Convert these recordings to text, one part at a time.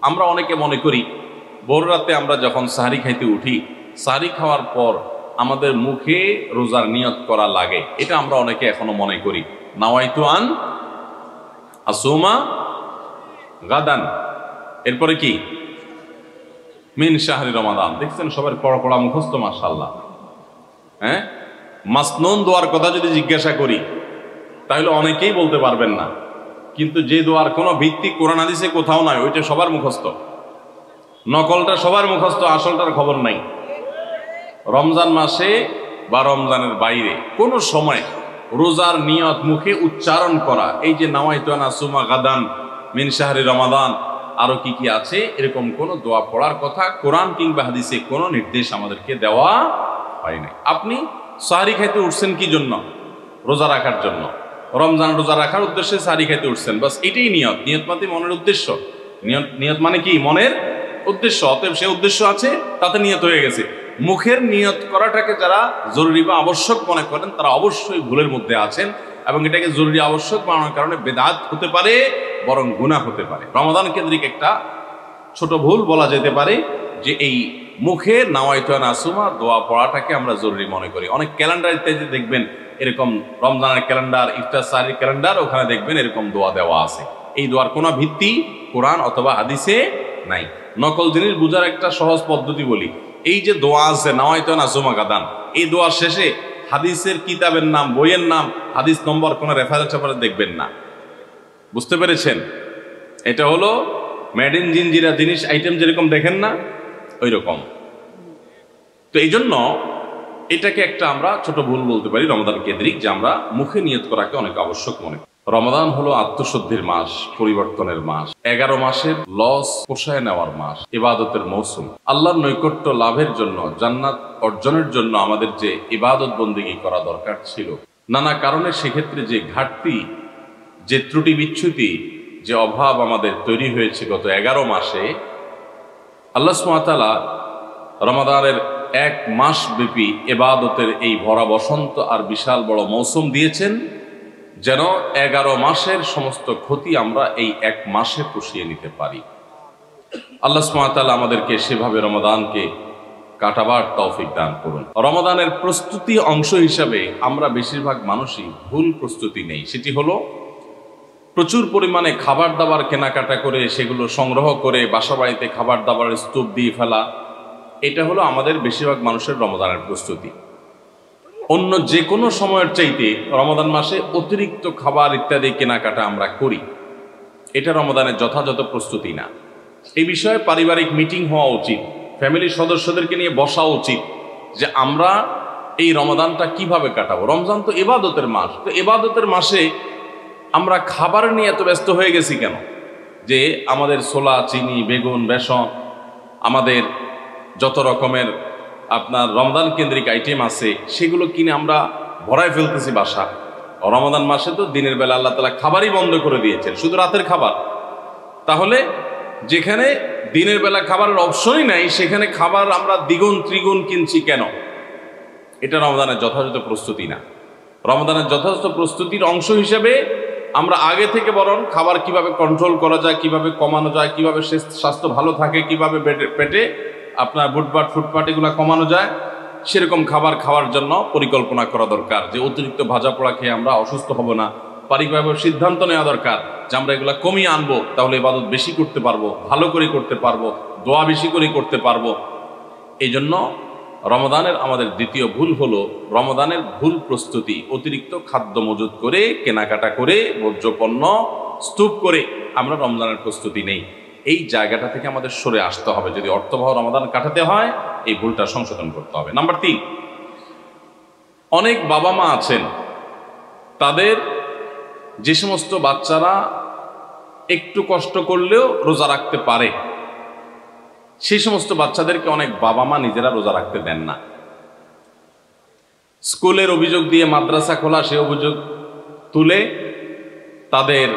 আমরা অনেকে মনে করি ভোর রাতে আমরা যখন সাহারি খাইতে উঠি, সাহারি খাওয়ার পর আমাদের মুখে রোজার নিয়ত করা লাগে। এটা আমরা অনেকে এখনো মনে করি। নাওয়াইতু আন আসুমা গাদান, এরপরে কি মিন শাহরি রমাদান। দেখছেন সবার পড়া পড়া মুখস্থ, মাশাআল্লাহ। হ্যাঁ, মাসনুন দোয়ার কথা যদি জিজ্ঞাসা করি তাহলে অনেকেই বলতে পারবেন না, কিন্তু যে দোয়ার কোনো ভিত্তি কোরআন হাদিসে কোথাও নাই, ওইটা সবার মুখস্থ। নকলটা সবার মুখস্থ, আসলটার খবর নাই। রমজান মাসে বা রমজানের বাইরে কোনো সময় রোজার নিয়ত মুখে উচ্চারণ করা, এই যে নাওয়াইতু আন আসুমা গাদান মিন শাহরি রমাদান, আরো কি কি আছে, এরকম কোনো দোয়া পড়ার কথা কোরআন কিংবা হাদিসে কোনো নির্দেশ আমাদেরকে দেওয়া হয় নাই। আপনি সাহারি খাইতে উঠছেন কি জন্য? রোজা রাখার জন্য। রমজান রোজা রাখার উদ্দেশ্যে সাহারি খাইতে উঠছেন, বাস এটাই নিয়ত। নিয়ত মানে মনের উদ্দেশ্য। নিয়ত মানে কি? মনের উদ্দেশ্য। অতএব সে উদ্দেশ্য আছে, তাতে নিয়ত হয়ে গেছে। মুখের নিয়ত করাটাকে যারা জরুরি বা আবশ্যক মনে করেন তারা অবশ্যই ভুলের মধ্যে আছেন, এবং এটাকে জরুরি আবশ্যক বানানোর কারণে বেদাত হতে পারে, বরং গুনাহ হতে পারে। রমাদান কেন্দ্রিক একটা ছোট ভুল বলা যেতে পারে যে এই মুখে নাওয়াইতু আন আসুমা দোয়া পড়াটাকে আমরা জরুরি মনে করি। অনেক ক্যালেন্ডার ইত্যাদি দেখবেন এরকম, রমজানের ক্যালেন্ডার, ইফতার সাহারির ক্যালেন্ডার, ওখানে দেখবেন এরকম দোয়া দেওয়া আছে। এই দোয়ার কোনো ভিত্তি কোরআন অথবা হাদিসে নাই। নকল জিনিস বোঝার একটা সহজ পদ্ধতি বলি। এই যে দোয়া আছে নাওয়াইতু আন আসুমা গাদান, এই দোয়ার শেষে হাদিসের কিতাবের নাম, বইয়ের নাম, হাদিস নম্বর, কোনো রেফারেন্স আপনারা দেখবেন না। বুঝতে পেরেছেন? এটা হলো মেড ইন জিনজিরা জিনিস আইটেম যেরকম দেখেন না, ওই রকম। তো এই জন্য এটাকে একটা আমরা ছোট ভুল বলতে পারি রমাদান কেন্দ্রিক, যে আমরা মুখে নিয়ত করাকে অনেক আবশ্যক মনে করি। রমাদান হলো আত্মশুদ্ধির মাস, পরিবর্তনের মাস, 11 মাসের লস পোষায় নেওয়ার মাস, ইবাদতের মৌসুম। আল্লাহর নৈকট্য লাভের জন্য, জান্নাত অর্জনের জন্য আমাদের যে ইবাদত বন্দেগী করা দরকার ছিল, নানা কারণে সেক্ষেত্রে যে ঘাটতি, যে ত্রুটি বিচ্যুতি, যে অভাব আমাদের তৈরি হয়েছে গত 11 মাসে, আল্লাহ সুবহানাহু ওয়া তাআলা রমাদানের 1 মাস ব্যাপী ইবাদতের এই ভরা বসন্ত আর বিশাল বড় মৌসুম দিয়েছেন, যেন 11 মাসের সমস্ত ক্ষতি আমরা এই 1 মাসে পুষিয়ে নিতে পারি। আল্লাহ সুবহানাহু ওয়া তাআলা আমাদেরকে সেভাবে রমাদানকে কাটাবার তৌফিক দান করুন। রমাদানের প্রস্তুতি অংশ হিসাবে আমরা বেশিরভাগ মানুষই ভুল প্রস্তুতি নেই। সেটি হলো প্রচুর পরিমাণে খাবার দাবার কেনাকাটা করে সেগুলো সংগ্রহ করে বাসা বাড়িতে খাবার দাবারের স্তূপ দিয়ে ফেলা। এটা হলো আমাদের বেশিরভাগ মানুষের রমাদানের প্রস্তুতি। অন্য যে কোনো সময়ের চাইতে রমাদান মাসে অতিরিক্ত খাবার ইত্যাদি কেনাকাটা আমরা করি, এটা রমাদানের যথাযথ প্রস্তুতি না। এই বিষয়ে পারিবারিক মিটিং হওয়া উচিত, ফ্যামিলির সদস্যদেরকে নিয়ে বসা উচিত যে আমরা এই রমাদানটা কিভাবে কাটাবো। রমজান তো ইবাদতের মাস, তো ইবাদতের মাসে আমরা খাবার নিয়ে এত ব্যস্ত হয়ে গেছি কেন? যে আমাদের ছোলা, চিনি, বেগুন, বেসন, আমাদের যত রকমের আপনার রমজান কেন্দ্রিক আইটেম আছে সেগুলো কিনে আমরা ভরায় ফেলতেছি বাসা। রমাদান মাসে তো দিনের বেলা আল্লাহ তাআলা খাবারই বন্ধ করে দিয়েছেন, শুধু রাতের খাবার। তাহলে যেখানে দিনের বেলা খাবারের অপশনই নাই, সেখানে খাবার আমরা দ্বিগুণ ত্রিগুণ কিনছি কেন? এটা রমাদানের যথাযথ প্রস্তুতি না। রমাদানের যথাযথ প্রস্তুতির অংশ হিসেবে আমরা আগে থেকে বরং খাবার কিভাবে কন্ট্রোল করা যায়, কিভাবে কমানো যায়, কিভাবে স্বাস্থ্য ভালো থাকে, কিভাবে পেটে আপনার বুটপাট ফুটপাট এগুলো কমানো যায়, সেরকম খাবার খাওয়ার জন্য পরিকল্পনা করা দরকার। যে অতিরিক্ত ভাজা পোড়া খেয়ে আমরা অসুস্থ হব না, পারিবারিকভাবে সিদ্ধান্ত নেওয়া দরকার যে আমরা এগুলো কমিয়ে আনবো, তাহলে ইবাদত বেশি করতে পারবো, ভালো করে করতে পারবো, দোয়া বেশি করে করতে পারবো। এই জন্য রমাদানের আমাদের দ্বিতীয় ভুল হলো রমাদানের ভুল প্রস্তুতি। অতিরিক্ত খাদ্য মজুত করে, কেনাকাটা করে, ভোজ্যপণ্য স্তূপ করে আমরা রমজানের প্রস্তুতি নেই। এই জায়গাটা থেকে আমাদের সরে আসতে হবে। যদি অর্থবহ রমাদান কাটাতে হয়, এই ভুলটা সংশোধন করতে হবে। নাম্বার 3, অনেক বাবা মা আছেন, তাদের যে সমস্ত বাচ্চারা একটু কষ্ট করলেও রোজা রাখতে পারে, সেই সমস্ত বাচ্চাদেরকে অনেক বাবা মা নিজেরা রোজা রাখতে দেন না। স্কুলের অভিযোগ দিয়ে মাদ্রাসা খোলা, সে অভিযোগ তুলে, তাদের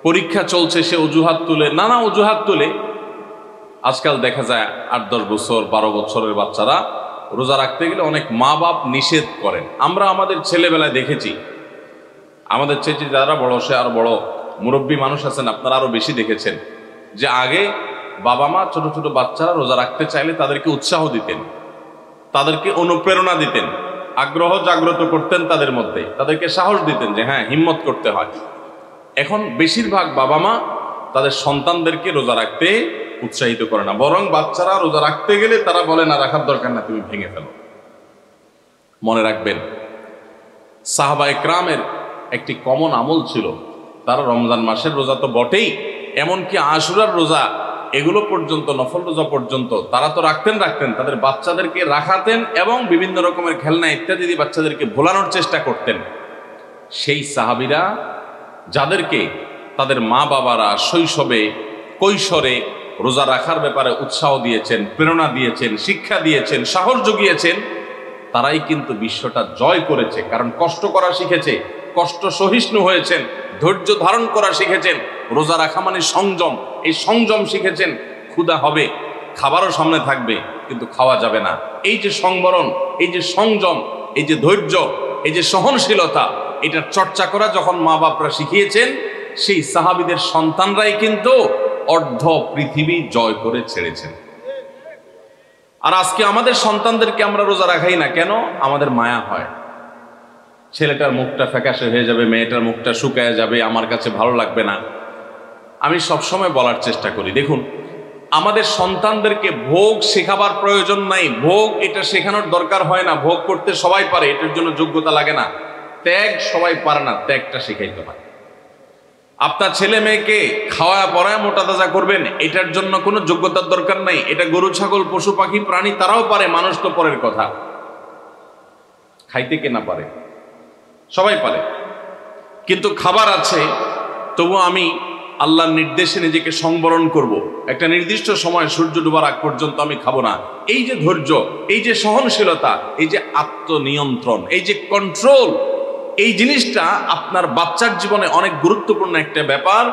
পরীক্ষা চলছে সে অজুহাত তুলে, নানা অজুহাত তুলে আজকাল দেখা যায় 8-10 বছর 12 বছরের বাচ্চারা রোজা রাখতে গেলে অনেক মা বাপ নিষেধ করেন। আমরা আমাদের ছেলেবেলায় দেখেছি, আমাদের চেয়ে যারা বড়, সে আরো বড় মুরব্বী মানুষ আছেন, আপনারা আরো বেশি দেখেছেন যে আগে বাবা মা ছোট ছোট বাচ্চারা রোজা রাখতে চাইলে তাদেরকে উৎসাহ দিতেন, তাদেরকে অনুপ্রেরণা দিতেন, আগ্রহ জাগ্রত করতেন তাদের মধ্যে, তাদেরকে সাহস দিতেন যে হ্যাঁ হিম্মত করতে হয়। এখন বেশিরভাগ বাবা মা তাদের সন্তানদেরকে রোজা রাখতে উৎসাহিত করে না, বরং বাচ্চারা রোজা রাখতে গেলে তারা বলে না রাখার দরকার না, তুমি ভেঙে ফেলো। মনে রাখবেন, সাহাবা একরামের একটি কমন আমল ছিল, তারা রমজান মাসের রোজা তো বটেই, এমনকি আশুরার রোজা এগুলো পর্যন্ত, নফল রোজা পর্যন্ত তারা তো রাখতেন, তাদের বাচ্চাদেরকে রাখাতেন এবং বিভিন্ন রকমের খেলনা ইত্যাদি দিয়ে বাচ্চাদেরকে ভোলানোর চেষ্টা করতেন। সেই সাহাবীরা যাদেরকে তাদের মা বাবারা শৈশবে কৈশোরে রোজা রাখার ব্যাপারে উৎসাহ দিয়েছেন, প্রেরণা দিয়েছেন, শিক্ষা দিয়েছেন, সাহস জুগিয়েছেন, তারাই কিন্তু বিশ্বটা জয় করেছে। কারণ কষ্ট করা শিখেছে, কষ্ট সহিষ্ণু হয়েছেন, ধৈর্য ধারণ করা শিখেছেন। রোজা রাখা মানে সংযম, এই সংযম শিখেছেন। ক্ষুধা হবে, খাবারও সামনে থাকবে, কিন্তু খাওয়া যাবে না। এই যে সংবরণ, এই যে সংযম, এই যে ধৈর্য, এই যে সহনশীলতা, এটার চর্চা করা যখন মা বাপরা শিখিয়েছেন, সেই সাহাবীদের সন্তানরাই কিন্তু অর্ধ পৃথিবী জয় করে ছেড়েছেন। আর আজকে আমাদের সন্তানদেরকে আমরা রোজা রাখাই না কেন? আমাদের মায়া হয়, ছেলেটার মুখটা ফ্যাকাশে হয়ে যাবে, মেয়েটার মুখটা শুকায় যাবে, আমার কাছে ভালো লাগবে না। আমি সবসময় বলার চেষ্টা করি, দেখুন আমাদের সন্তানদেরকে ভোগ শেখাবার প্রয়োজন নাই, ভোগ এটা শেখানোর দরকার হয় না। ভোগ করতে সবাই পারে, এটার জন্য যোগ্যতা লাগে না। ত্যাগ সবাই পারে না, ত্যাগটা শেখাইতে হয়। আপনার ছেলে মেয়েকে খাওয়া পড়ায় মোটা তাজা করবেন, এটার জন্য কোনো যোগ্যতার দরকার নাই। এটা গরু ছাগল পশু পাখি প্রাণী তারাও পারে, মানুষ তো পরের কথা। খাইতে কে না পারে? সবাই পারে। কিন্তু খাবার আছে, তবু আমি আল্লাহর নির্দেশে নিজেকে সংবরণ করব। একটা নির্দিষ্ট সময় সূর্য ডোবার আগ পর্যন্ত আমি খাবো না। এই যে ধৈর্য, এই যে সহনশীলতা, এই যে আত্মনিয়ন্ত্রণ, এই যে কন্ট্রোল, এই জিনিসটা আপনার বাচ্চার জীবনে অনেক গুরুত্বপূর্ণ একটা ব্যাপার।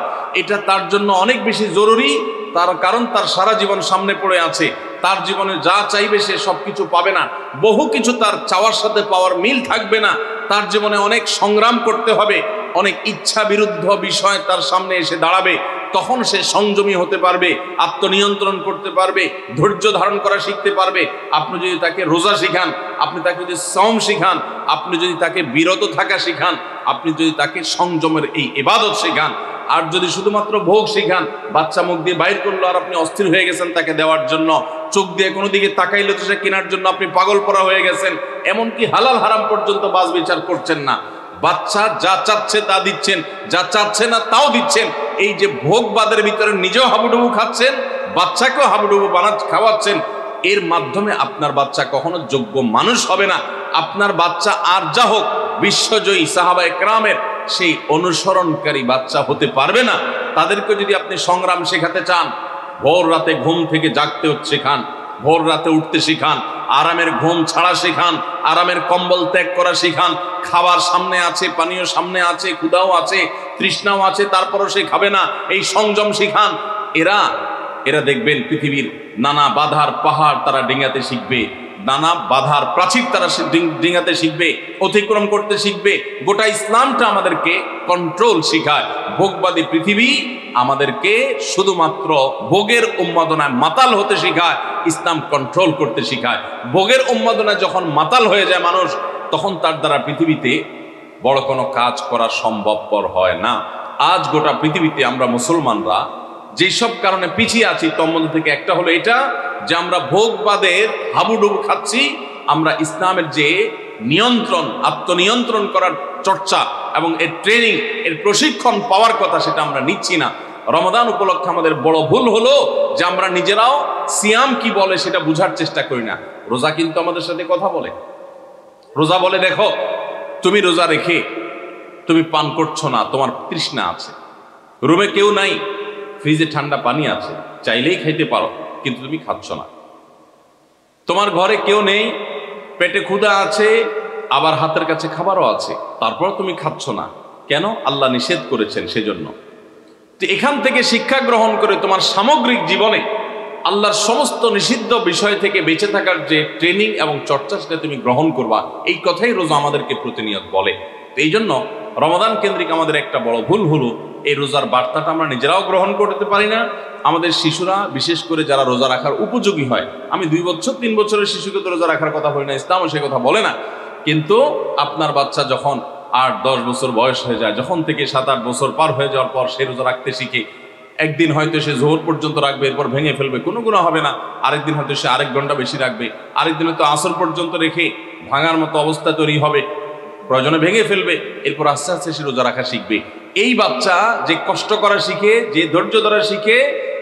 এটা তার জন্য অনেক বেশি জরুরি, তার কারণ তার সারা জীবন সামনে পড়ে আছে। তার জীবনে যা চাইবে সে সবকিছু পাবে না, বহু কিছু তার চাওয়ার সাথে পাওয়ার মিল থাকবে না। তার জীবনে অনেক সংগ্রাম করতে হবে, অনেক ইচ্ছা বিরুদ্ধ বিষয় তার সামনে এসে দাঁড়াবে। তখন সে সংযমী হতে পারবে, আত্মনিয়ন্ত্রণ করতে পারবে, ধৈর্য ধারণ করা শিখতে পারবে। আপনি যদি তাকে রোজা শিখান, আপনি তাকে যদি সওম শিখান, আপনি যদি তাকে বিরত থাকা শিখান, আপনি যদি তাকে সংযমের এই ইবাদত শিখান, আর যদি শুধুমাত্র ভোগ শিখান, বাচ্চা মুখ দিয়ে বাইর করলো আর আপনি অস্থির হয়ে গেছেন তাকে দেওয়ার জন্য, চোখ দিয়ে কোনো দিকে তাকাইলে তো সে কেনার জন্য আপনি পাগল পড়া হয়ে গেছেন, এমনকি হালাল হারাম পর্যন্ত বাজ বিচার করছেন না। বাচ্চা যা চাচ্ছে তা দিচ্ছেন, যা চাচ্ছে না তাও দিচ্ছেন। এই যে ভোগবাদের ভিতরে নিজেও হাবুডুবু খাচ্ছেন, বাচ্চাকেও হাবুডুবু খাওয়াচ্ছেন, এর মাধ্যমে আপনার বাচ্চা কখনো যোগ্য মানুষ হবে না। আপনার বাচ্চা আর যা হোক, বিশ্বজয়ী সাহাবা একরামের সেই অনুসরণকারী বাচ্চা হতে পারবে না। তাদেরকে যদি আপনি সংগ্রাম শেখাতে চান, ভোর রাতে ঘুম থেকে জাগতে শেখান, ভোর রাতে উঠতে শিখান, আরামের ঘুম ছাড়া শেখান, আরামের কম্বল ত্যাগ করা শিখান। খাবার সামনে আছে, পানীয় সামনে আছে, ক্ষুধাও আছে, তৃষ্ণাও আছে, তারপরও সে খাবে না, এই সংযম শিখান। এরা দেখবেন পৃথিবীর নানা বাধার পাহাড় তারা ডিঙাতে শিখবে, নানা বাধার প্রাচীর তারা ডিঙাতে শিখবে, অতিক্রম করতে শিখবে। গোটা ইসলামটা আমাদেরকে কন্ট্রোল শিখায়। ভোগবাদী পৃথিবী আমাদেরকে শুধুমাত্র ভোগের উন্মাদনায় মাতাল হতে শিখায়, ইসলাম কন্ট্রোল করতে শিখায়। ভোগের উন্মাদনায় যখন মাতাল হয়ে যায় মানুষ, তখন তার দ্বারা পৃথিবীতে বড় কোনো কাজ করা সম্ভবপর হয় না। আজ গোটা পৃথিবীতে আমরা মুসলমানরা যেসব কারণে পিছিয়ে আছি, তোর মধ্যে থেকে একটা হলো এটা যে আমরা ভোগবাদের হাবুডুবু খাচ্ছি। আমরা ইসলামের যে নিয়ন্ত্রণ, আত্মনিয়ন্ত্রণ করার চর্চা এবং এর ট্রেনিং, এর প্রশিক্ষণ পাওয়ার কথা, সেটা আমরা নিচ্ছি না। রমাদান উপলক্ষে আমাদের বড় ভুল হলো যে আমরা নিজেরাও সিয়াম কি বলে সেটা বুঝার চেষ্টা করি না। রোজা কিন্তু আমাদের সাথে কথা বলে। রোজা বলে, দেখো তুমি রোজা রেখে তুমি পান করছো না, তোমার তৃষ্ণা আছে, রুমে কেউ নাই, ফ্রিজে ঠান্ডা পানি আছে, চাইলেই খাইতে পারো, কিন্তু তুমি খাচ্ছ না। তোমার ঘরে কেউ নেই, পেটে ক্ষুধা আছে, আবার হাতের কাছে খাবারও আছে, তারপর তুমি খাচ্ছ না। কেন? আল্লাহ নিষেধ করেছেন সেজন্য। তো এখান থেকে শিক্ষা গ্রহণ করে তোমার সামগ্রিক জীবনে আল্লাহর সমস্ত নিষিদ্ধ বিষয় থেকে বেঁচে থাকার যে ট্রেনিং এবং চর্চা, সেটা তুমি গ্রহণ করবা। এই কথাই রোজা আমাদেরকে প্রতিনিয়ত বলে। তো এই জন্য রমাদান কেন্দ্রিক আমাদের একটা বড় ভুল হলো এই রোজার বার্তাটা আমরা নিজেরাও গ্রহণ করতে পারি না। আমাদের শিশুরা, বিশেষ করে যারা রোজা রাখার উপযোগী হয়, আমি 2 বছর 3 বছরের শিশুকে তো রোজা রাখার কথা বলি না, ইসলামও সে কথা বলে না, কিন্তু আপনার বাচ্চা যখন 8-10 বছর বয়স হয়ে যায়, যখন থেকে 7-8 বছর পার হয়ে যাওয়ার পর সে রোজা রাখতে শিখে, একদিন হয়তো সে জোহর পর্যন্ত রাখবে, এরপর ভেঙে ফেলবে, কোনো গুনাহ হবে না। আরেকদিন হয়তো সে আরেক ঘন্টা বেশি রাখবে, আরেকদিন হয়তো আসর পর্যন্ত রেখে ভাঙার মতো অবস্থা তৈরি হবে, প্রয়োজনে ভেঙে ফেলবে, এরপর আস্তে আস্তে সে রোজা রাখা শিখবে। এই বাচ্চা যে কষ্ট করা শিখে, যে ধৈর্য ধরা শিখে,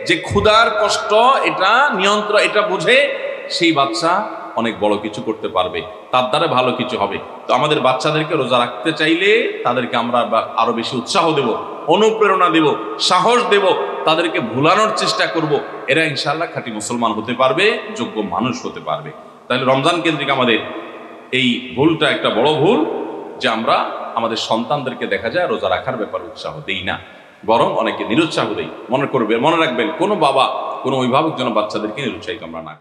যে ক্ষুধার কষ্ট এটা নিয়ন্ত্রণ এটা বুঝে, সেই বাচ্চা অনেক বড় কিছু করতে পারবে, তার দ্বারা ভালো কিছু হবে। তো আমাদের বাচ্চাদেরকে রোজা রাখতে চাইলে তাদেরকে আমরা আরো বেশি উৎসাহ দেব, অনুপ্রেরণা দেব, সাহস দেব, তাদেরকে ভুলানোর চেষ্টা করব। এরা ইনশাআল্লাহ খাঁটি মুসলমান হতে পারবে, যোগ্য মানুষ হতে পারবে। তাহলে রমজান কেন্দ্রিক আমাদের এই ভুলটা একটা বড় ভুল, যে আমরা আমাদের সন্তানদেরকে দেখা যায় রোজা রাখার ব্যাপারে উৎসাহ দেই না, বরং অনেকে নিরুৎসাহ দেই। মনে রাখবেন, কোনো বাবা, কোনো অভিভাবক যেন বাচ্চাদেরকে নিরুৎসাহিত আমরা না করি।